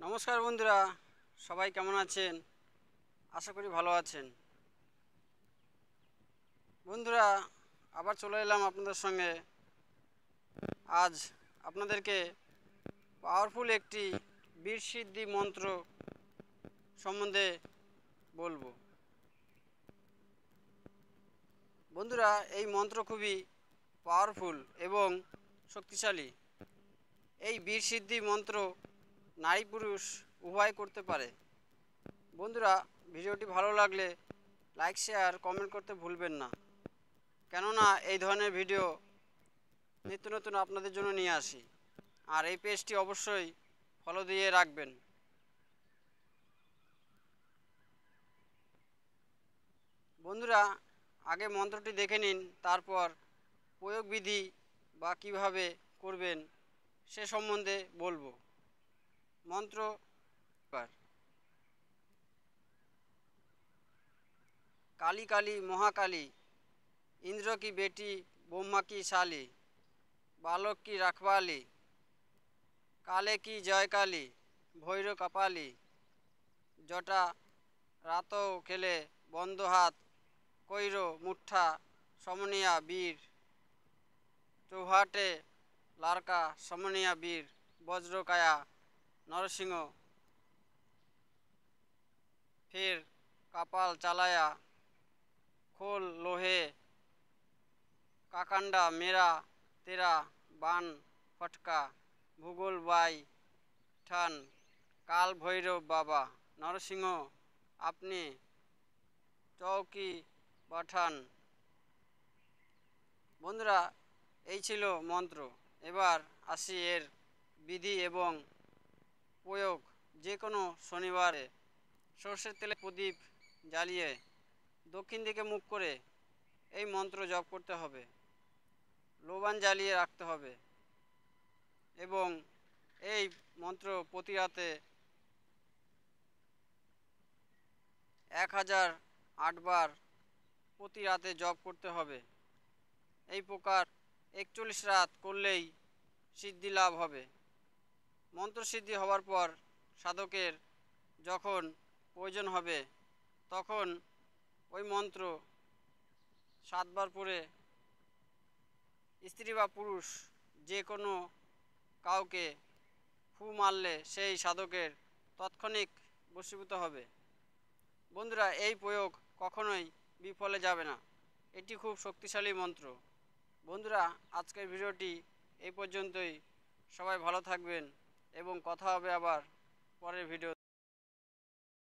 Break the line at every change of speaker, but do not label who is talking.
নমস্কার বন্ধুরা, সবাই কেমন আছেন? আশা করি ভালো আছেন। বন্ধুরা, আবার চলে এলাম আপনাদের সঙ্গে। আজ আপনাদেরকে পাওয়ারফুল একটি বীরসিদ্ধি মন্ত্র সম্বন্ধে বলবো। বন্ধুরা, এই মন্ত্র খুবই পাওয়ারফুল এবং শক্তিশালী। এই বীরসিদ্ধি মন্ত্র নারী পুরুষ উভয় করতে পারে। বন্ধুরা, ভিডিওটি ভালো লাগলে লাইক শেয়ার কমেন্ট করতে ভুলবেন না, কেননা এই ধরনের ভিডিও নিত্য নতুন আপনাদের জন্য নিয়ে আসি। আর এই পেজটি অবশ্যই ফলো দিয়ে রাখবেন। বন্ধুরা, আগে মন্ত্রটি দেখে নিন, তারপর প্রয়োগ বিধি বা কিভাবে করবেন সে সম্বন্ধে বলবো। মন্ত্র काली काली महाकाली, इंद्र की बेटी ब्रह्मा की शाली, बालक की रखवाली, काले की जय काली, भैरव कपाली, जटा रातो खेले बंद हाथ, কৈরো মুঠা সমনিয়া বীর, চৌহাটে লারকা সমনিয়া বীর, বজ্রকায়া নরসিংহ ফের কপাল চালায়া, खोल लोहे काकांडा मेरा तेरा बान फटका, भूगोल बाई ठान, काल भैरव बाबा नरसिंह আপনি চৌকি পাঠান। বন্ধুরা, এই ছিল মন্ত্র। এবার আসি এর বিধি এবং প্রয়োগ। যে কোনো শনিবারে সর্ষের তেলে প্রদীপ জ্বালিয়ে দক্ষিণ দিকে মুখ করে এই মন্ত্র জপ করতে হবে। লোবান জ্বালিয়ে রাখতে হবে এবং এই মন্ত্র প্রতি রাতে 1008 বার প্রতি রাতে জপ করতে হবে। এই প্রকার 41 রাত করলেই সিদ্ধি লাভ হবে। মন্ত্র সিদ্ধি হওয়ার পর সাধকের যখন প্রয়োজন হবে তখন ওই মন্ত্র 7 বার পড়ে স্ত্রী বা পুরুষ যে কোনো কাউকে ফু মারলে সেই সাধকের তাৎক্ষণিক বশীভূত হবে। বন্ধুরা, এই প্রয়োগ কখনোই বিফলে যাবে না। এটি খুব শক্তিশালী মন্ত্র। বন্ধুরা, আজকের ভিডিওটি এই পর্যন্তই। সবাই ভালো থাকবেন এবং কথা হবে আবার পরের ভিডিও।